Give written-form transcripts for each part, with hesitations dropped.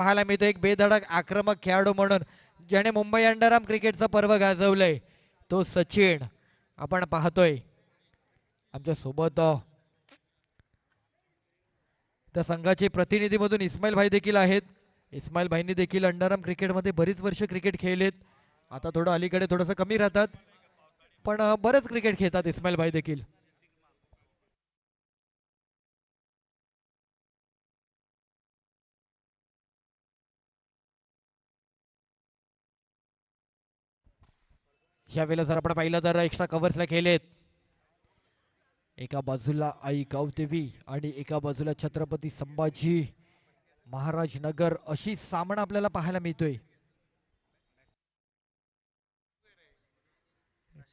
पाहायला मिळतो एक बेधडक आक्रमक खेळाडू म्हणून ज्याने मुंबई अंडरआर्म क्रिकेटचं पर्व गाजवलंय तो सचिन आपण पाहतोय आमच्या सोबत. त्या संघाचे प्रतिनिधी मधून इस्माईल भाई देखील आहेत. इस्माईल भाईंनी देखील अंडरआर्म क्रिकेटमध्ये बरीच वर्ष क्रिकेट खेळलेत. आता थोडं अलीकडे थोडंसं कमी राहतात पण बरेच क्रिकेट खेळतात इस्माईल भाई देखील. यावेळेला जर आपण पाहिलं तर एक्स्ट्रा कव्हर्सला खेळलेत. एका बाजूला आई गावदेवी आणि एका बाजूला छत्रपती संभाजी महाराज नगर अशी सामना आपल्याला पाहायला मिळतोय.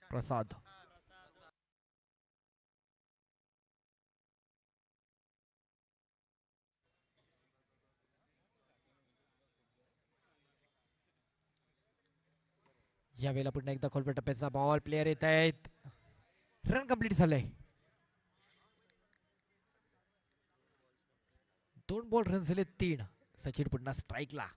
प्रसाद यावेळेला पुन्हा एकदा खोलवर टप्प्याचा बॉल प्लेयर येत आहेत. रन कंप्लीट झालंय. 2 बॉल रन झाले 3. सचिन पुन्हा स्ट्राईकला.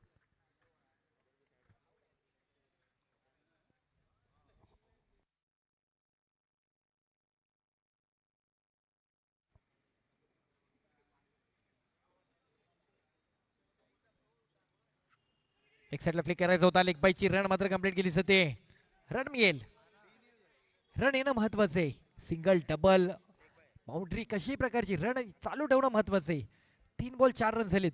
एक साईडला फ्लिक करायचा होता. लेग बायची रन मात्र कंप्लीट केली जाते. रन मिळेल. रन येणं महत्वाचं आहे. सिंगल डबल बाउंड्री कशी प्रकारची रन चालू ठेवणं महत्वाचं आहे. 3 बॉल 4 रन झालेत.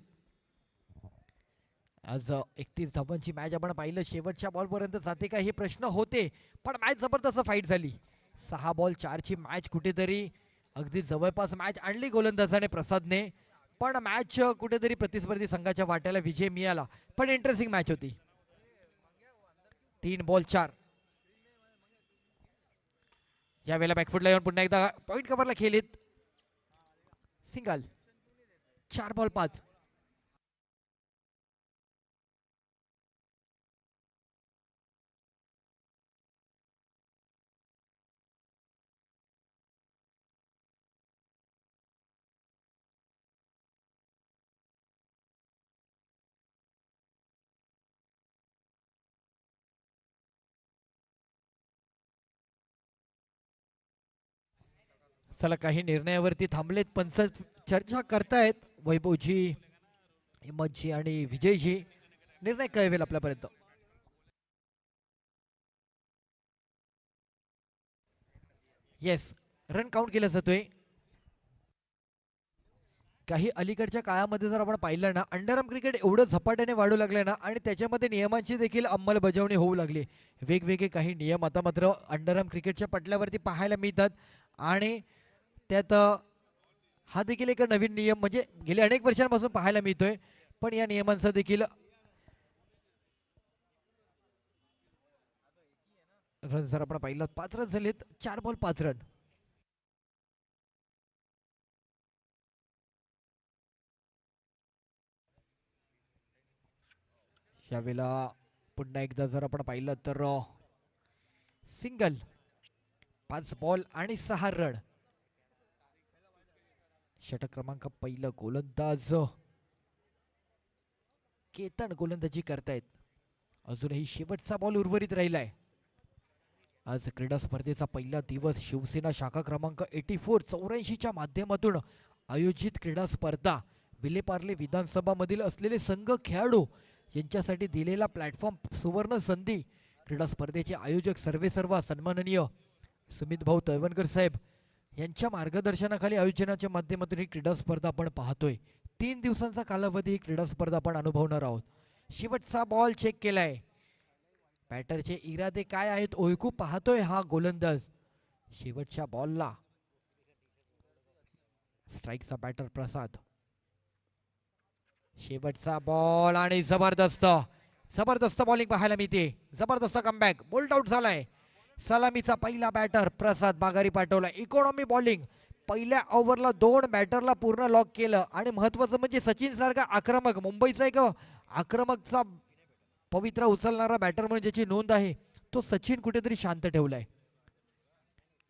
आज 31 धावांची मॅच आपण पाहिलं. शेवटच्या बॉल पर्यंत जाते का हे प्रश्न होते पण मॅच जबरदस्त फाईट झाली. 6 बॉल 4 ची मॅच कुठेतरी अगदी जवळपास मॅच आणली गोलंदाजाने प्रसादने पण मॅच कुठेतरी प्रतिस्पर्धी संघाच्या वाट्याला विजय मिळाला पण इंटरेस्टिंग मॅच होती. 3 बॉल 4. यावेळेला बॅकफुटला येऊन पुन्हा एकदा पॉईंट कव्हरला खेळलीत. सिंगल. 4 बॉल 5. चला काही निर्णयावरती थांबलेत पंच चर्चा करतायत. वैभवजी हिम्मतजी आणि विजयजी निर्णय कळवेल आपल्यापर्यंत. येस रन काउंट केला जातोय. काही अलीकडच्या काळामध्ये जर आपण पाहिलं ना अंडरआर्म क्रिकेट एवढं झपाट्याने वाढू लागले ना आणि त्याच्यामध्ये नियमांची देखील अंमलबजावणी होऊ लागली. वेगवेगळे काही नियम आता मात्र अंडरआर्म क्रिकेटच्या पटल्यावरती पाहायला मिळतात आणि त्यात हा देखील एक नवीन नियम म्हणजे गेल्या अनेक वर्षांपासून पाहायला मिळतोय पण या नियमांचा देखील रन जर आपण पाहिलं 5 रन झालेत. 4 बॉल 5 रन. यावेळेला पुन्हा एकदा जर आपण पाहिलं तर सिंगल. 5 बॉल आणि 6 रन. षटक क्रमांक पहिलं गोलंदाज केतन गोलंदाजी करतायत. अजूनही शेवटचा बॉल उर्वरित राहिलाय. आज क्रीडा स्पर्धेचा पहिला दिवस. शिवसेना शाखा क्रमांक 84 माध्यमातून आयोजित क्रीडा स्पर्धा. विलेपार्ले विधानसभा मधील असलेले संघ खेळाडू यांच्यासाठी दिलेला प्लॅटफॉर्म सुवर्ण संधी. क्रीडा स्पर्धेचे आयोजक सर्वेसर्वा सन्माननीय सुमित भाऊ तळवणकर साहेब यांच्या मार्गदर्शनाखाली आयोजनाच्या माध्यमातून ही क्रीडा स्पर्धा आपण पाहतोय. 3 दिवसांचा कालावधी ही क्रीडा स्पर्धा आपण अनुभवणार आहोत. शेवटचा बॉल चेक केलाय. बॅटरचे इरादे काय आहेत ओळखू पाहतोय हा गोलंदाज. शेवटच्या बॉलला स्ट्राईकचा बॅटर प्रसाद. शेवटचा बॉल आणि जबरदस्त जबरदस्त बॉलिंग पाहायला मिळते. जबरदस्त कमबॅक. बोल्ड आउट झालाय. सलामीचा पहिला बॅटर प्रसाद माघारी पाठवला. Economy bowling. पहिल्या ओव्हरला 2 बॅटरला पूर्ण लॉक केलं आणि महत्वाचं म्हणजे सचिन सारखा आक्रमक मुंबईचा एक आक्रमकचा पवित्रा उचलणारा बॅटर म्हणून ज्याची नोंद आहे तो सचिन कुठेतरी शांत ठेवलाय.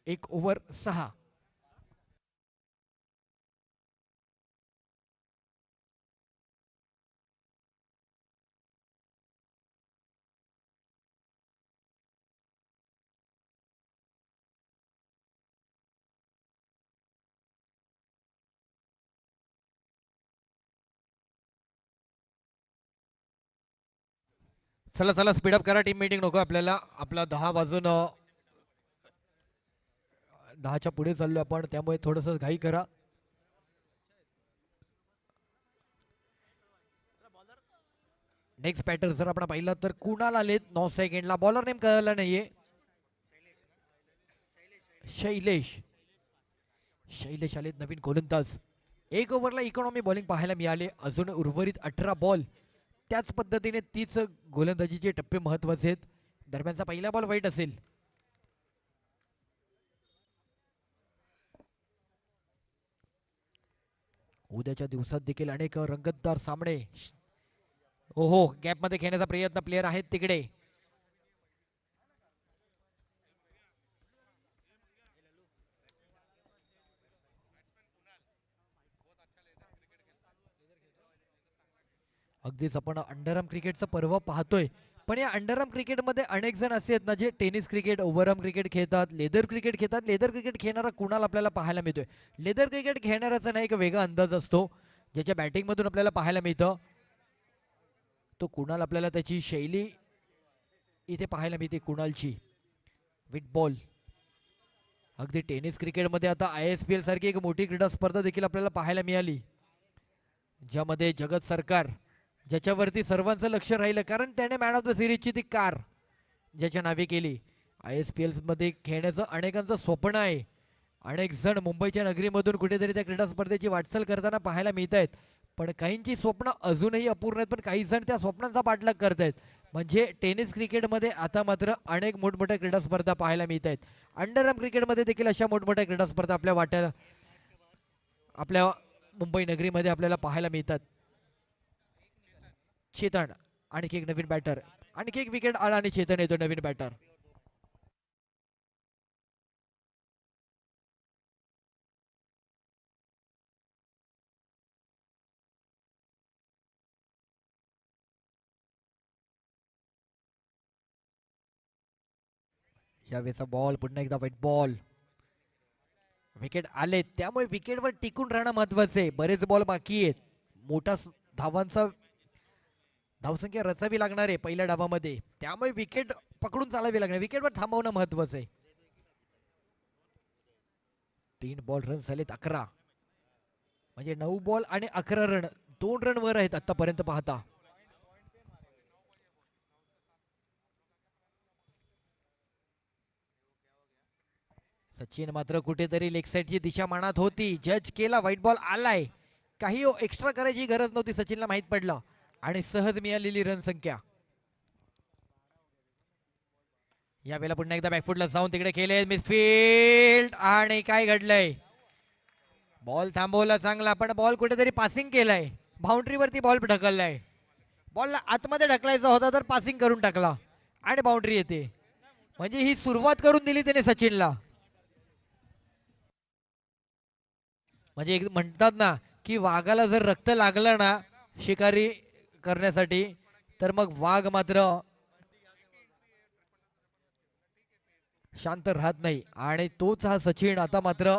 1 ओव्हर 6. चला चला स्पीडअप करा, टीम मीटिंग नको आपल्याला. आपला 10 वाजून 10च्या पुढे चाललो आपण, त्यामुळे थोडस घाई करा. नेक्स्ट बॅटर जर आपण पाहिलं तर कुणाल आलेत 9 सेकंडला. बॉलर नेम कळला नाहीये. शैलेश. शैलेश आलेत नवीन गोलंदाज. एक ओव्हरला इकॉनॉमी बॉलिंग पाहायला मिळाले. अजून उर्वरित 18 बॉल त्याच पद्धतीने 30 गोलंदाजीचे टप्पे महत्वाचे आहेत. दरम्यानचा पहिला बॉल वाईट असेल. उद्याच्या दिवसात देखील अनेक रंगतदार सामने. ओहो, गॅप मध्ये खेळण्याचा प्रयत्न प्लेयर आहेत तिकडे. अगदीच आपण अंडरआर्म क्रिकेटचं पर्व पाहतोय. पण या अंडरआर्म क्रिकेटमध्ये अनेक जण असे आहेत ना जे टेनिस क्रिकेट, ओव्हरआर्म क्रिकेट खेळतात, लेदर क्रिकेट खेळतात. लेदर क्रिकेट खेळणारा कुणाल आपल्याला पाहायला मिळतोय. लेदर क्रिकेट खेळणाऱ्याचा ना एक वेगळा अंदाज असतो ज्याच्या बॅटिंग मधून आपल्याला पाहायला मिळतं. तो कुणाल आपल्याला त्याची शैली इथे पाहायला मिळते कुणालची. With ball. अगदी टेनिस क्रिकेटमध्ये आता ISPL सारखी एक मोठी क्रीडा स्पर्धा देखील आपल्याला पाहायला मिळाली, ज्यामध्ये जगत सरकार, ज्याच्यावरती सर्वांचं लक्ष राहिलं कारण त्याने मॅन ऑफ द सिरीजची ती कार ज्याच्या नावे केली. ISPL मध्ये खेळण्याचं अनेकांचं स्वप्न आहे. अनेक जण मुंबईच्या नगरीमधून कुठेतरी त्या क्रीडा स्पर्धेची वाटचाल करताना पाहायला मिळत आहेत. पण काहींची स्वप्न अजूनही अपूर्ण आहेत, पण काही जण त्या स्वप्नांचा पाठलाग करत आहेत. म्हणजे टेनिस क्रिकेटमध्ये आता मात्र अनेक मोठमोठ्या क्रीडा स्पर्धा पाहायला मिळत आहेत. अंडरआर्म क्रिकेटमध्ये देखील अशा मोठमोठ्या क्रीडा स्पर्धा आपल्या वाट्याला, आपल्या मुंबई नगरीमध्ये आपल्याला पाहायला मिळतात. चेतन आणखी एक नवीन बॅटर. आणखी एक विकेट आला आणि चेतन येतो नवीन बॅटर. यावेळेचा बॉल पुन्हा एकदा व्हाईट बॉल. विकेट आले त्यामुळे विकेटवर टिकून राहणं महत्वाचं आहे. बरेच बॉल बाकी आहेत. मोठा धावांचा धावसंख्या रचावी लागणार आहे पहिल्या डावामध्ये, त्यामुळे विकेट पकडून चालावी लागणार. विकेटवर थांबवणं महत्वाचं आहे. 3 बॉल रन झालेत 11, म्हणजे 9 बॉल आणि 11 रन. 2 रन वर आहेत आतापर्यंत पाहता. सचिन मात्र कुठेतरी लेग साईडची दिशा मनात होती. जज केला, व्हाईट बॉल आलाय. काही एक्स्ट्रा करायची गरज नव्हती, सचिनला माहित पडलं आणि सहज मिळालेली रन संख्या. यावेळेला पुन्हा एकदा बॅकफुटला जाऊन तिकडे केले मिसफील्ड आणि काय घडलंय. बॉल थांबवला चांगला, पण बॉल कुठेतरी पासिंग केलाय. बाउंड्रीवरती बॉल ढकललाय. बॉलला आतमध्ये ढकलायचा होता तर पासिंग करून टाकला आणि बाउंड्री येते. म्हणजे ही सुरुवात करून दिली त्याने सचिनला. म्हणजे एक म्हणतात ना की वाघाला जर रक्त लागलं ना शिकारी करण्यासाठी, तर मग वाघ मात्र शांत राहत नाही. आणि तोच हा सचिन आता मात्र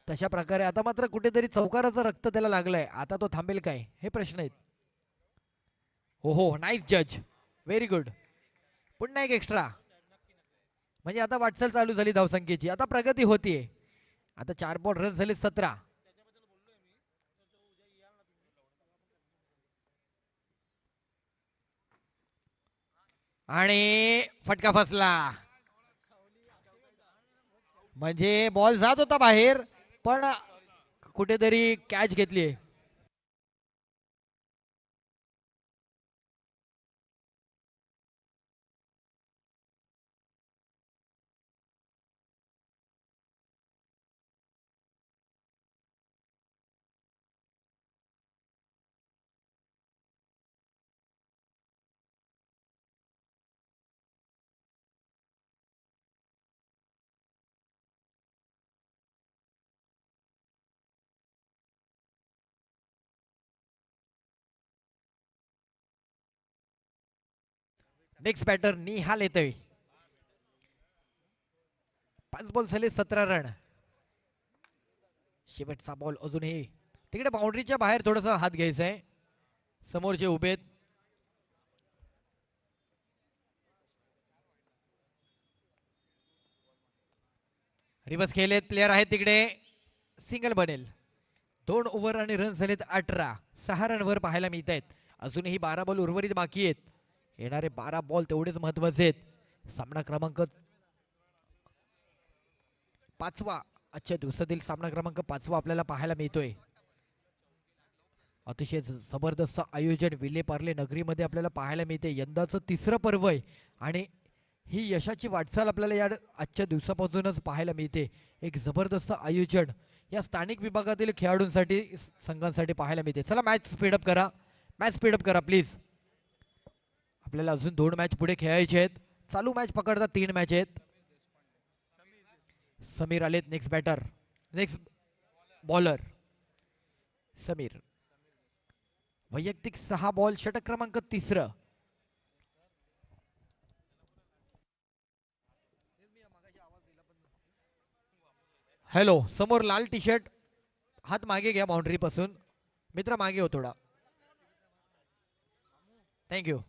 तशा प्रकारे आता मात्र कुठेतरी चौकाराचं रक्त त्याला लागलंय. आता तो थांबेल काय हे प्रश्न आहेत. हो हो, नाईस जज, व्हेरी गुड. पुन्हा एक एक्स्ट्रा. म्हणजे आता वाटचाल चालू झाली धावसंख्येची, आता प्रगती होतीये. आता 4 बॉल रन झाले 17. आणि फटका फसला. म्हणजे बॉल जात होता बाहेर, पण कुठेतरी कॅच घेतली. नेक्स्ट बॅटर निहाल येतोय. 5 बॉल झाले 17 रन. शेवटचा बॉल अजूनही तिकडे बाउंड्रीच्या बाहेर थोडासा हात घ्यायचा आहे. समोरचे उभेत. रिवर्स खेळलेत प्लेयर आहेत तिकडे. सिंगल बनेल. 2 ओव्हर आणि रन झालेत 18. 6 रनवर पाहायला मिळत आहेत. अजूनही 12 बॉल उर्वरित बाकी आहेत. येणारे 12 बॉल तेवढेच महत्वाचे आहेत. सामना क्रमांक 5वा, आजच्या दिवसातील सामना क्रमांक 5वा आपल्याला पाहायला मिळतोय. अतिशय जबरदस्त आयोजन विले पार्ले नगरीमध्ये आपल्याला पाहायला मिळते. यंदाचं 3रं पर्व आहे आणि ही यशाची वाटचाल आपल्याला या आजच्या दिवसापासूनच पाहायला मिळते. एक जबरदस्त आयोजन या स्थानिक विभागातील खेळाडूंसाठी संघांसाठी पाहायला मिळते. चला मॅच स्पीडअप करा, मॅच स्पीडअप करा प्लीज. आपल्याला अजून 2 मॅच पुढे खेळायचे आहेत. चालू मॅच पकडता 3 मॅच आहेत. समीर आलेत next batter, next bowler Sameer. वैयक्तिक 6 बॉल, षटक क्रमांक 3. हॅलो, समोर लाल टी शर्ट, हात मागे घ्या बाउंड्री पासून. मित्र मागे हो थोडा, थँक्यू.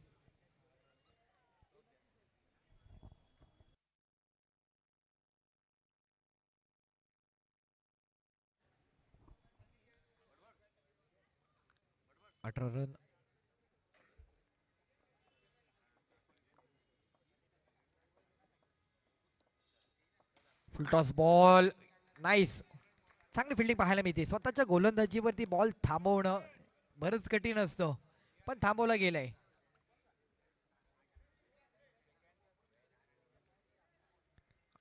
अठरा रन. Full toss ball, nice. चांगली फिल्डिंग पाहायला मिळते. स्वतःच्या गोलंदाजीवरती बॉल थांबवणं बरंच कठीण असतं, पण थांबवला गेलाय.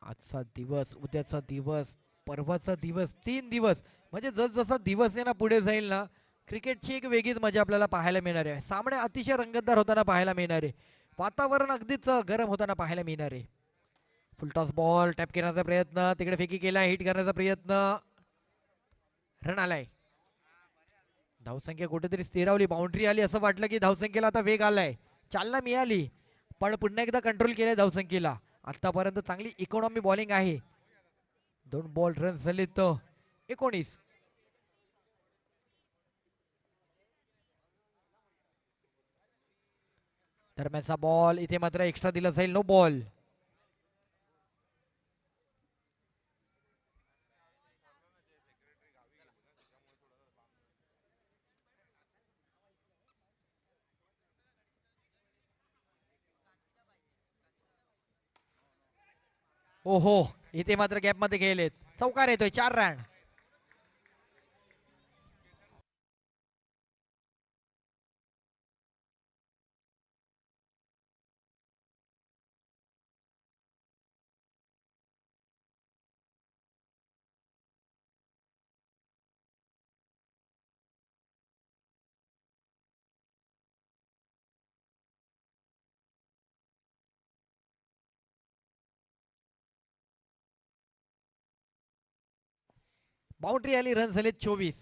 आजचा दिवस, उद्याचा दिवस, परवाचा दिवस, 3 दिवस, म्हणजे जसजसा दिवस आहे ना पुढे जाईल ना, क्रिकेटची एक वेगळीच मजा आपल्याला पाहायला मिळणार आहे. सामने अतिशय रंगतदार होताना पाहायला मिळणार आहे. वातावरण अगदीच गरम होताना पाहायला मिळणार आहे. फुलटॉस बॉल, टॅप करण्याचा प्रयत्न, तिकडे फेकी केला, हिट करण्याचा प्रयत्न, रन आलाय. धावसंख्या कुठेतरी स्थिरावली, बाउंड्री आली, असं वाटलं की धावसंख्येला आता वेग आलाय, चालना मिळाली, पण पुन्हा एकदा कंट्रोल केलाय धावसंख्येला. आतापर्यंत चांगली इकॉनॉमी बॉलिंग आहे. 2 बॉल रन झाले तर 19. दरम्यानचा बॉल, इथे मात्र एक्स्ट्रा दिला जाईल, नो बॉल. ओहो, इथे मात्र गॅप मध्ये गेलेत. चौकार येतोय, 4 रन. बाउंड्री आली, रन झाले 24.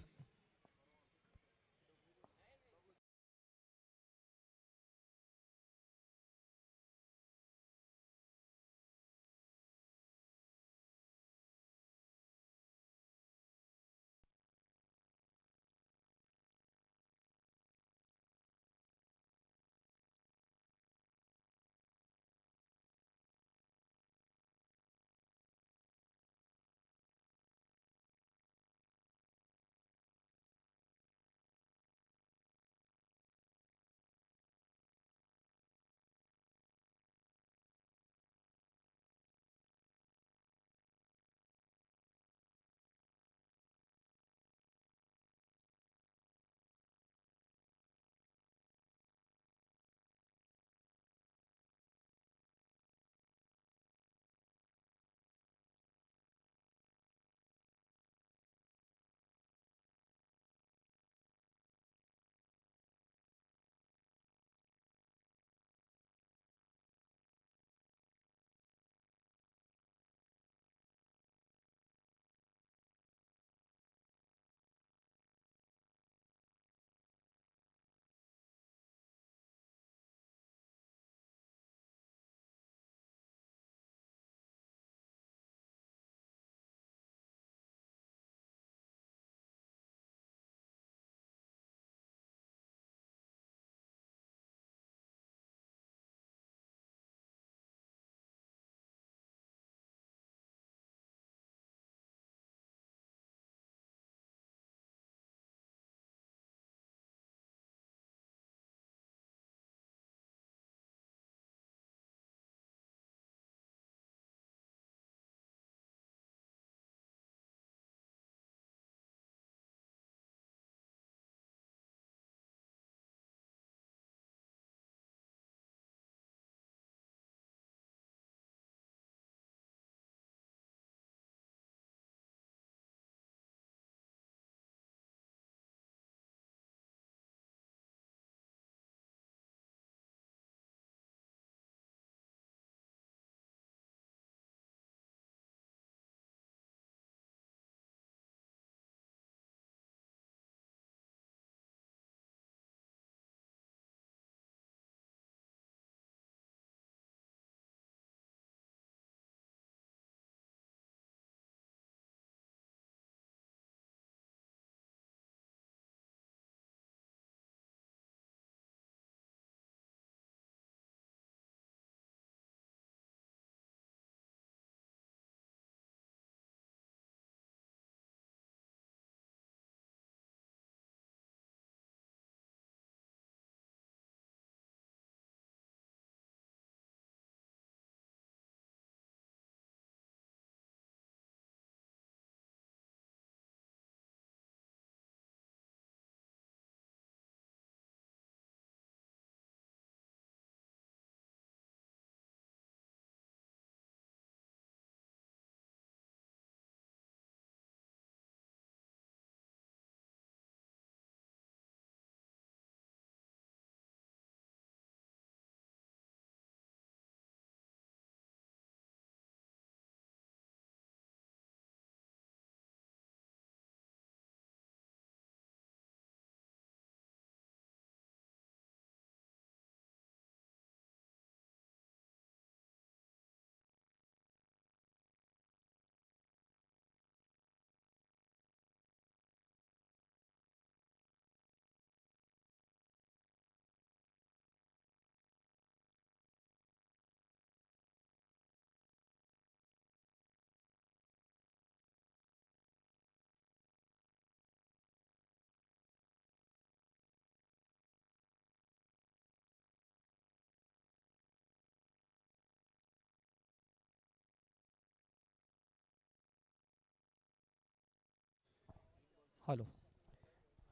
हॅलो.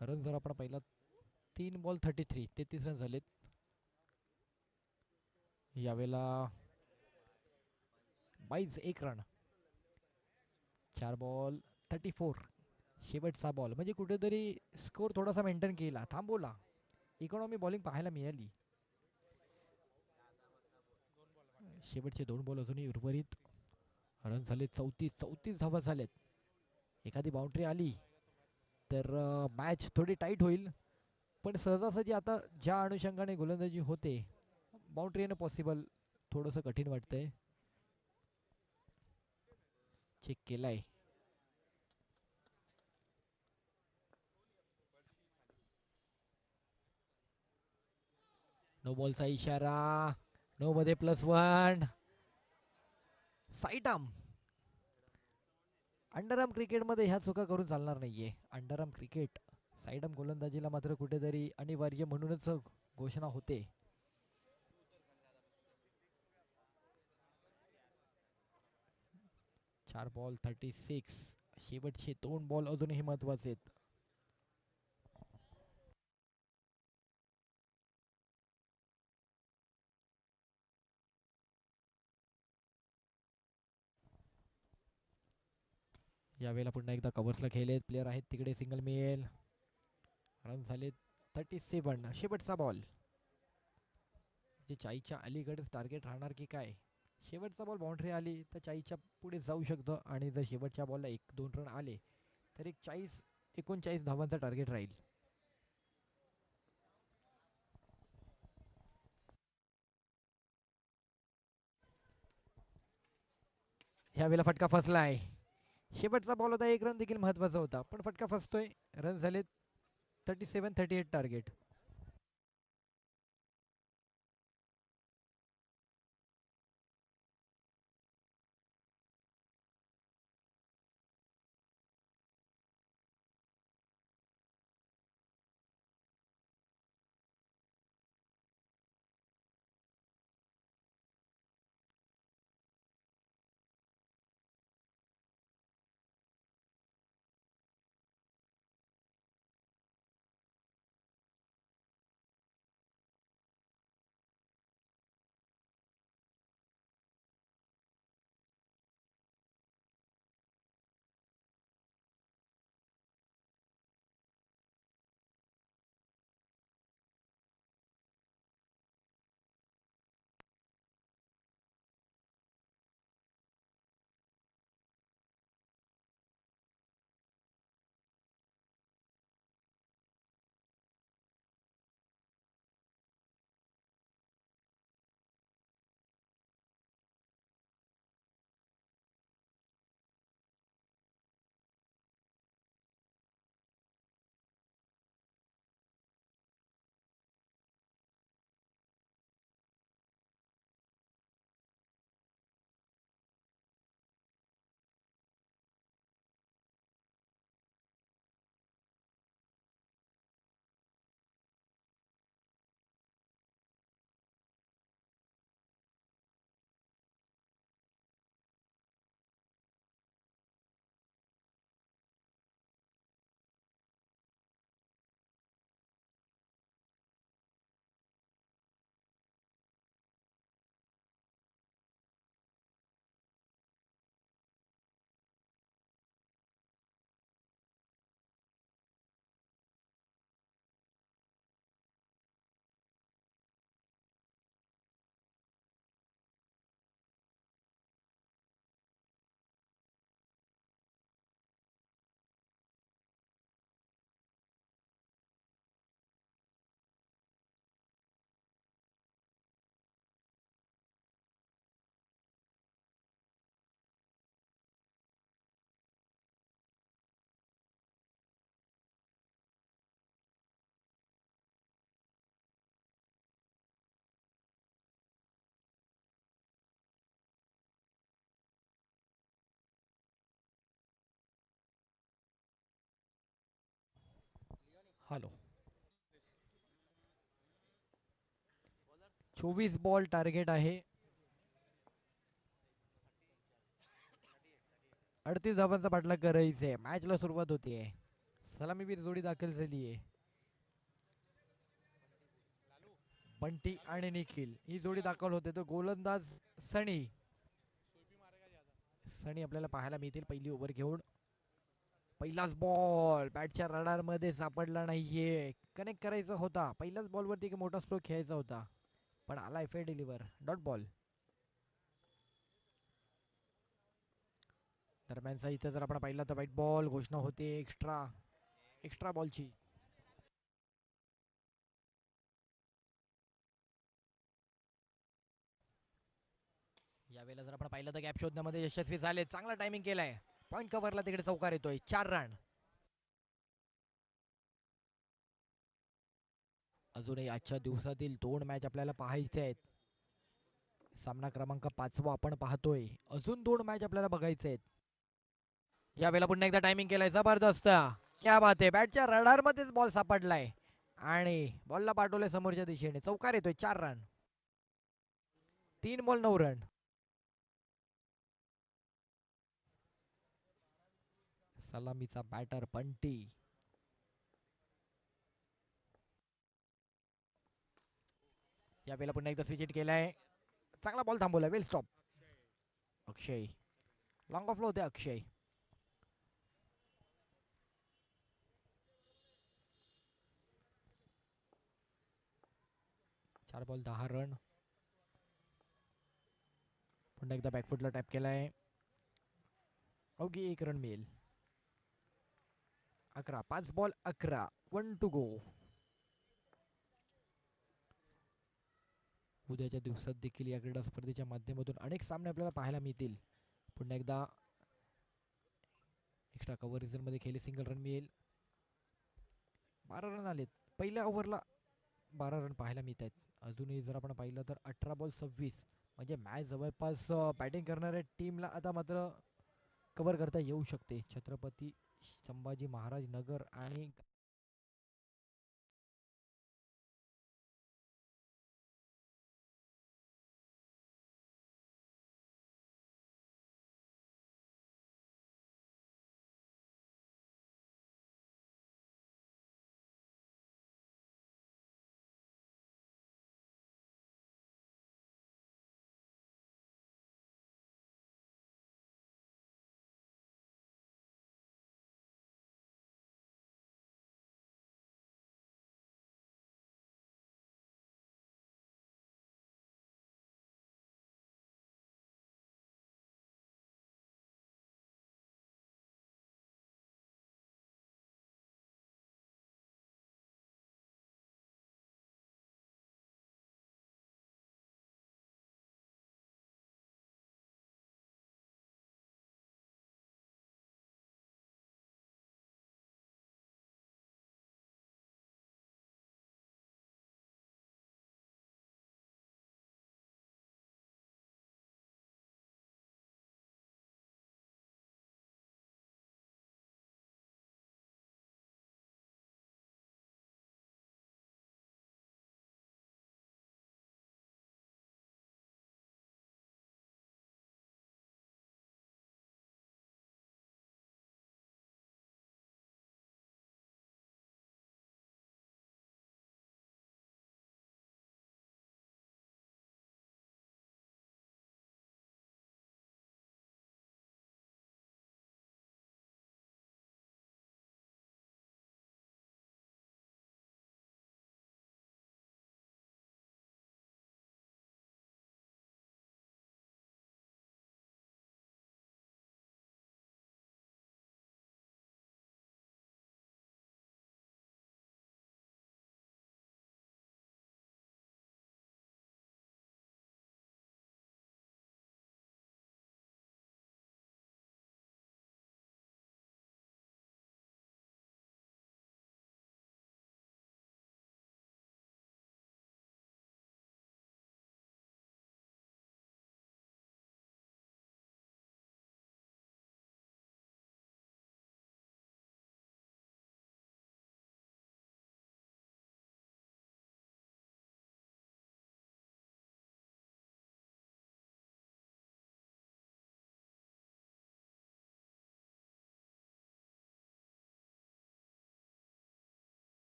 रन जर आपण पहिला 3 बॉल 33 33 रन झालेत. यावेळेला 22 1 रन. 4 बॉल 34. शेवटचा बॉल म्हणजे कुठेतरी स्कोर थोडासा मेंटेन केला, थांबवला. इकॉनॉमी बॉलिंग पाहायला मिळाली. शेवटचे 2 बॉल अजूनही उर्वरित. रन झाले 34 धावा झालेत. एखादी बाउंड्री आली तर मॅच थोडी टाईट होईल, पण सहजासहजी आता ज्या अनुषंगाने गोलंदाजी होते, बाउंड्री येणं पॉसिबल थोडंसं कठीण वाटतंय. चेक केलाय. नो बॉलचा इशारा. नो मध्ये +1. Side arm. अंडरआर्म क्रिकेटमध्ये ह्या चुका करून चालणार नाहीये. अंडरआर्म क्रिकेट साईड आर्म गोलंदाजीला मात्र कुठेतरी अनिवार्य म्हणूनच घोषणा होते. 4 बॉल 36. शेवटचे 2 बॉल अजूनही महत्वाचे आहेत. यावेळेला पुन्हा एकदा कव्हर्सला खेळलेत प्लेयर आहेत तिकडे. सिंगल मिळेल. रन झाले 37. शेवटचा बॉल. जे 40च्या अलीकडेच टार्गेट राहणार की काय. शेवटचा बॉल बाउंड्री आली तर 40च्या पुढे जाऊ शकतं, आणि जर शेवटच्या बॉलला 1-2 रन आले तर एक 39 धावांचा टार्गेट राहील. ह्यावेळेला फटका फसलाय. शेवटचा बॉल होता, 1 रन देखील महत्वाचा होता, पण फटका फसतोय. रन झाले 37-38 टार्गेट. हॅलो. 24 बॉल टार्गेट आहे. 38 धावांचा पाठलाग करायचा आहे. मॅचला सुरुवात होते. सलामीवीर जोडी दाखल झाली आहे. बंटी आणि निखिल ही जोडी दाखल होते. तर गोलंदाज सनी आपल्याला पाहायला मिळतील पहिली ओव्हर घेऊन. पहिलाच बॉल बॅटच्या रडार मध्ये सापडला नाहीये. कनेक्ट करायचा होता. पहिल्याच बॉलवरती एक मोठा स्ट्रोक खेळायचा होता, पण आला फेअर डिलिव्हर, डॉट बॉल. दरम्यानचा इथं जर आपण पाहिलं तर व्हाईट बॉल घोषणा होते एक्स्ट्रा बॉलची. यावेळेला जर आपण पाहिलं तर गॅप शोधण्यामध्ये यशस्वी झाले. चांगला टायमिंग केलाय. पॉईंट कव्हरला तिकडे चौकार येतोय. 4 रन. अजूनही आजच्या दिवसातील 2 मॅच आपल्याला पाहायचे आहेत. सामना क्रमांक 5 आपण पाहतोय. अजून 2 मॅच आपल्याला बघायचे आहेत. यावेळेला पुन्हा एकदा टायमिंग केलाय जबरदस्त. क्या बात आहे. बॅटच्या रडार मध्येच बॉल सापडलाय आणि बॉलला पाठवले समोरच्या दिशेने. चौकार येतोय. 4 रन. 3 ball 9 run. सलामीचा बॅटर बंटी. यावेळेला पुन्हा एकदा स्विच हिट केलाय. चांगला बॉल थांबवला. वेल स्टॉप. अक्षय लॉंग ऑफला होते. अक्षय 4 बॉल 10 रन. पुन्हा एकदा बॅकफुटला टॅप केलाय. अवघी 1 रन मिळेल. 11. 5 बॉल 11. 1 to go. उद्याच्या दिवसात देखील या क्रीडा स्पर्धेच्या माध्यमातून अनेक सामने आपल्याला पाहायला मिळतील. पुन्हा एकदा एक्स्ट्रा कव्हर रिझन मध्ये खेळले. सिंगल रन मिळेल. 12 रन आलेत. पहिल्या ओव्हरला 12 रन पाहायला मिळत आहेत. अजूनही जर आपण पाहिलं तर 18 बॉल 26. म्हणजे मॅच जवळपास बॅटिंग करणाऱ्या टीमला आता मात्र कव्हर करता येऊ शकते. छत्रपती संभाजी महाराज नगर आणि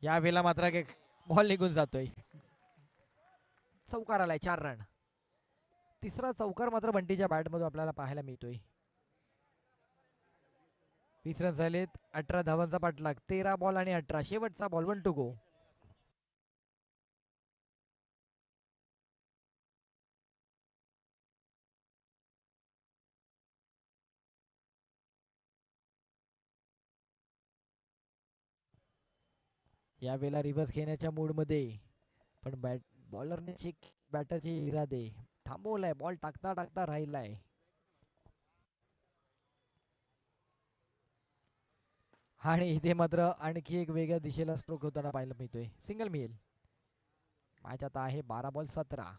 या वेळेला मात्र बॉल निघून जातोय. चौकार आलाय, 4 रन. तिसरा चौकार मात्र बंटीच्या बॅट मधून आपल्याला पाहायला मिळतोय. 20 रन झालेत. 18 धावांचा पाठलाग. 13 बॉल आणि 18. शेवटचा बॉल. 1 to go. यावेळेला रिव्हर्स घेण्याच्या मूड मध्ये, पण बॉलरने बॅटरचे इरादे थांबवलाय. बॉल टाकता टाकता राहिलाय. आणि इथे मात्र आणखी एक वेगळ्या दिशेला स्ट्रोक होताना पाहायला मिळतोय. सिंगल मिळेल. मॅच आता आहे 12 बॉल 17.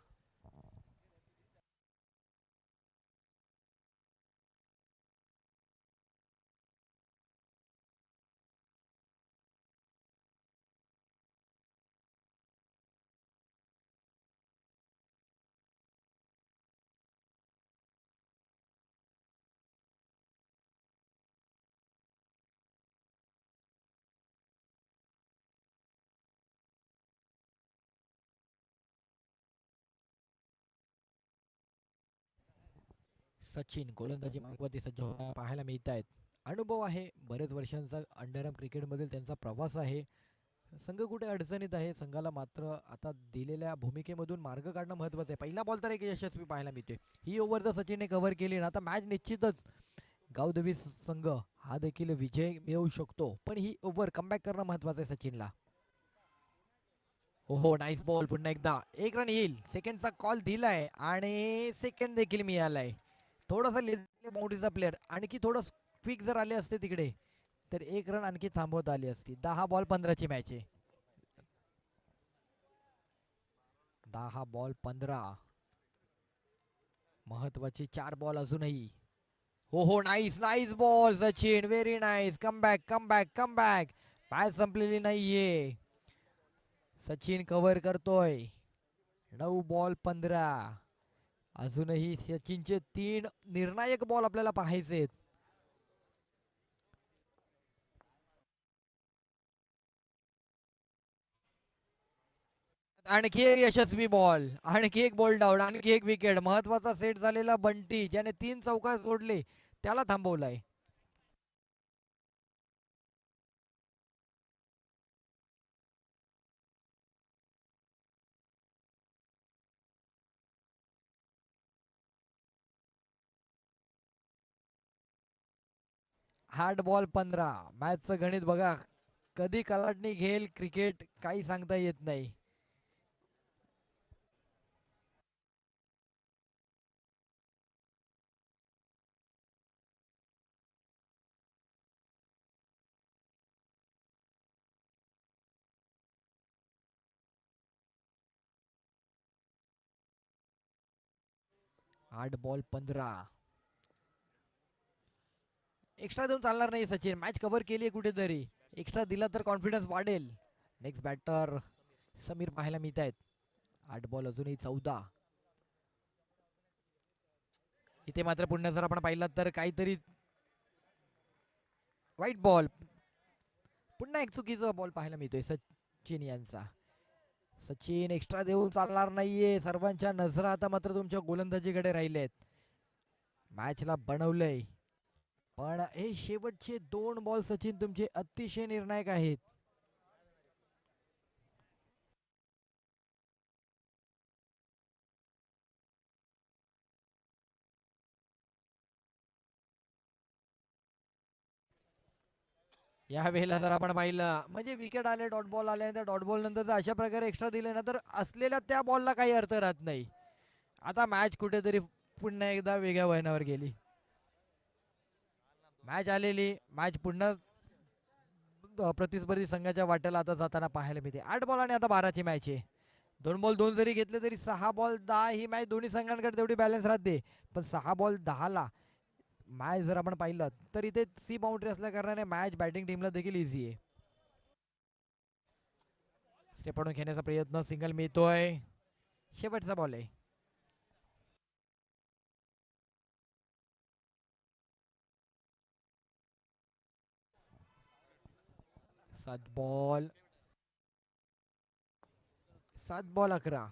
सचिन गोलंदाजी मार्गवरती सज्ज होताना पाहायला मिळत आहेत. अनुभव आहे, बरेच वर्षांचा अंडरआर्म क्रिकेटमधील त्यांचा प्रवास आहे. संघ कुठे अडचणीत आहे, संघाला मात्र आता दिलेल्या भूमिकेमधून मार्ग काढणं महत्वाचं आहे. पहिला बॉल तर एक यशस्वी पाहायला मिळतोय. ही ओव्हर जर सचिनने कव्हर केली ना, आता मॅच निश्चितच गावदेवी संघ हा देखील विजय मिळवू शकतो. पण ही ओव्हर कमबॅक करणं महत्वाचं आहे सचिनला. हो, नाईस बॉल. पुन्हा एकदा 1 रन येईल. सेकंडचा कॉल दिलाय आणि सेकंड देखील मिळालाय. थोडासा बाउंड्रीचा प्लेअर आणखी थोडं क्विक जर आले असते तिकडे, तर 1 रन आणखी थांबवता आली असती. 10 बॉल 15 ची मॅच आहे. 10 बॉल 15. महत्वाचे 4 बॉल अजूनही. हो हो, nice nice ball Sachin. Very nice. Come back come back come back. Match संपलेली नाहीये. सचिन कव्हर करतोय. 9 बॉल 15. अजूनही सचिनचे 3 निर्णायक बॉल आपल्याला पाहायचे. आणखी एक यशस्वी बॉल. आणखी एक बॉल डाऊन. आणखी एक विकेट. महत्वाचा सेट झालेला बंटी, ज्याने 3 चौकार सोडले, त्याला थांबवलाय. आठ बॉल 15. मॅचचं गणित बघा कधी कलाटणी घेईल क्रिकेट, काही सांगता येत नाही. 8 बॉल 15. एक्स्ट्रा देऊन चालणार नाही सचिन. मॅच कव्हर केली कुठेतरी. एक्स्ट्रा दिला तर कॉन्फिडन्स वाढेल. नेक्स्ट बॅटर समीर पाहायला मिळत आहेत. 8 बॉल अजूनही 14. इथे मात्र पुन्हा जर आपण पाहिलं तर काहीतरी वाईट बॉल. पुन्हा एक चुकीचा बॉल पाहायला मिळतोय सचिन यांचा. सचिन एक्स्ट्रा देऊन चालणार नाहीये. सर्वांच्या नजरा आता मात्र तुमच्या गोलंदाजीकडे राहिलेत. मॅचला बनवलंय, पण हे शेवटचे 2 बॉल सचिन तुमचे अतिशय निर्णायक आहेत. या वेळेला जर आपण पाहिलं म्हणजे विकेट आले, डॉट बॉल आले, त्या डॉट बॉल नंतर जर अशा प्रकारे एक्स्ट्रा दिले ना, तर असलेल्या त्या बॉलला काही अर्थ राहत नाही. आता मॅच कुठेतरी पुन्हा एकदा वेगळ्या वळणावर गेली. मॅच आलेली, मॅच पुन्हा प्रतिस्पर्धी संघाच्या वाट्याला आता जाताना पाहायला मिळते. 8 बॉल आणि आता 12 ची मॅच आहे. 2 बॉल 2 जरी घेतले तरी 6 बॉल 10 ही मॅच दोन्ही संघांकडे तेवढी बॅलन्स राहते. पण 6 बॉल 10 ला मॅच जर आपण पाहिलं तर इथे सी बाउंड्री असल्या कारणाने मॅच बॅटिंग टीमला देखील इझी आहे. स्टेप खेळण्याचा प्रयत्न. सिंगल मिळतोय. शेवटचा बॉल आहे. 7 बॉल 7 बॉल 11.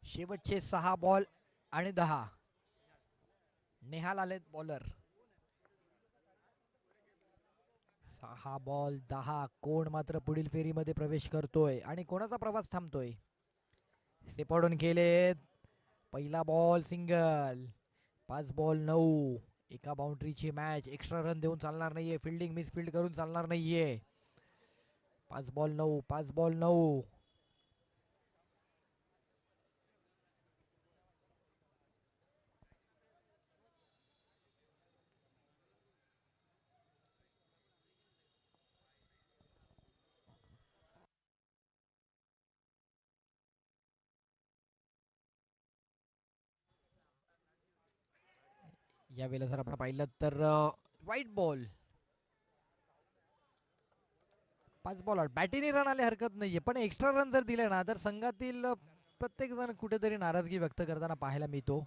शेवटचे 6 बॉल आणि 10. नेहाल आलेत बॉलर. 6 बॉल 10. कोण मात्र पुढील फेरीमध्ये प्रवेश करतोय आणि कोणाचा प्रवास थांबतोय. स्टेपॉडून केलेत. पहिला बॉल सिंगल. 5 बॉल 9. एका बाउंड्रीची मॅच. एक्स्ट्रा रन देऊन चालणार नाहीये. फिल्डिंग मिसफिल्ड करून चालणार नाहीये. 5 बॉल 9. 5 बॉल 9. यावेळेला जर आपण पाहिलं तर व्हाईट बॉल. 5 ball out. बॅटीने रन आले हरकत नाहीये, पण एक्स्ट्रा रन जर दिले ना तर संघातील प्रत्येक जण कुठेतरी नाराजगी व्यक्त करताना पाहायला मिळतो.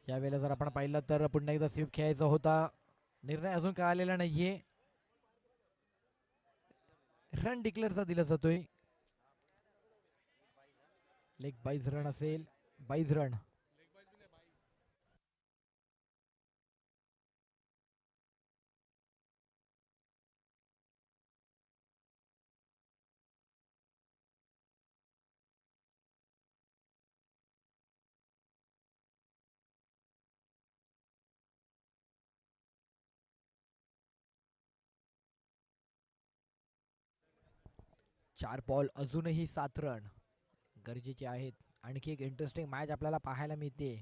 यावेळेला जर आपण पाहिलं तर पुन्हा एकदा स्वीप खेळायचा होता. निर्णय अजून काय आलेला नाहीये. रन डिक्लेअरचा दिला जातोय. लेग 22 रन असेल. 22 रन. 4 बॉल अजूनही 7 रन गरजेचे आहेत. आणखी एक इंटरेस्टिंग मॅच आपल्याला पाहायला मिळते.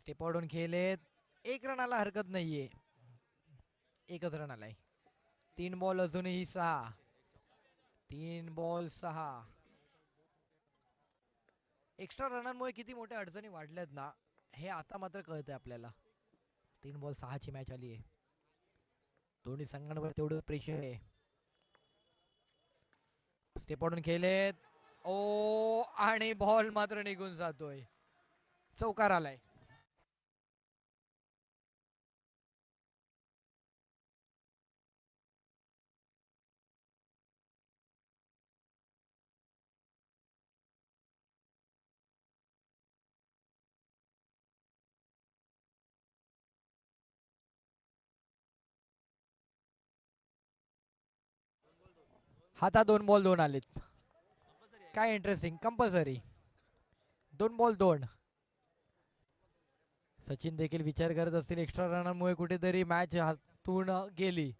स्टेपआउट खेळलेत. 1 रनाला हरकत नाहीये. एकच रन आलाय. 3 बॉल अजूनही 6. 3 बॉल 6. एक्स्ट्रा रनांमुळे किती मोठ्या अडचणी वाढल्यात ना हे आता मात्र कळतंय आपल्याला. 3 बॉल 6 ची मॅच आली आहे. दोन्ही संघांवर तेवढं प्रेशर आहे. स्टेपआउट खेळलेत. ओ आणि बॉल मात्र निघून जातोय. चौकार आलाय. हातात 2 बॉल 2 आलेत. काय इंटरेस्टिंग. Compulsory 2 ball 2. सचिन देखील विचार करत असतील एक्स्ट्रा रनांमुळे कुठेतरी मॅच हातून गेली.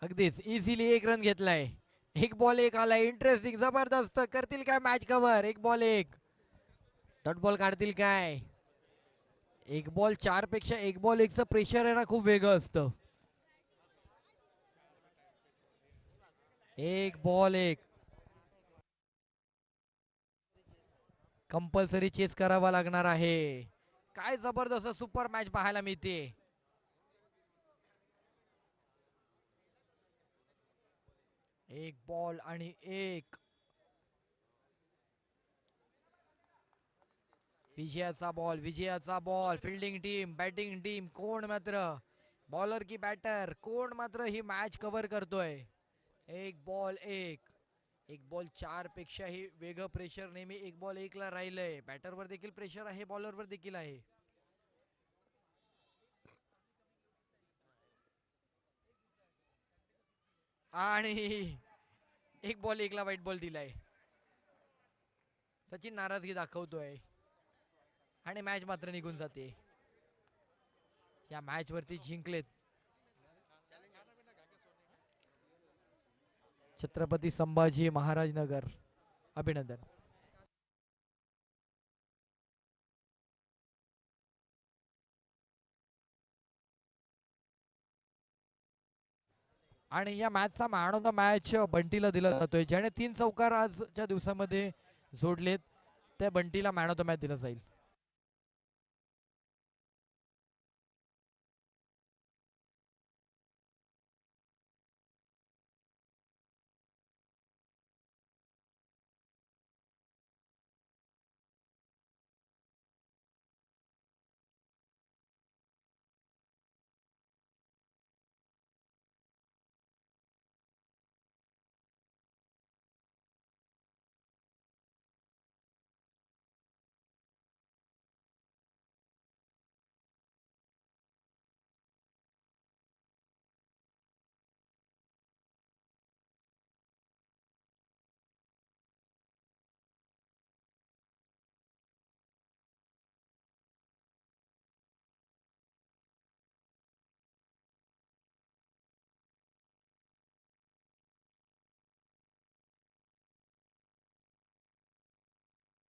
अगदीच इझिली 1 रन घेतलाय. 1 बॉल 1 आलाय. इंटरेस्टिंग जबरदस्त. करतील काय match cover. 1 ball 1. Dot ball काढतील काय. 1 बॉल 4 पेक्षा 1 बॉल 1 चं प्रेशर आहे ना खूप वेगळं असतं. 1 बॉल 1. कंपल्सरी चेस करावा लागणार आहे. काय जबरदस्त सुपर मॅच पाहायला मिळते. 1 बॉल आणि 1. विजयाचा ball fielding team batting team कोण मात्र बॉलर की बॅटर कोण मात्र ही मॅच कव्हर करतोय. एक बॉल 4 पेक्षाही वेगळं प्रेशर नेहमी एक बॉल 1 ला राहिलंय. बॅटरवर देखील प्रेशर आहे बॉलरवर देखील आहे. आणि एक बॉल 1 ला वाईट बॉल दिलाय. सचिन नाराजगी दाखवतोय आणि मॅच मात्र निघून जाते. या मॅच वरती जिंकलेत छत्रपती संभाजी महाराज नगर. अभिनंदन. आणि या मॅचचा मॅन ऑफ द मॅच बंटीला दिला जातोय. ज्याने 3 चौकार आजच्या दिवसामध्ये जोडलेत त्या बंटीला मॅन ऑफ द मॅच दिला जाईल.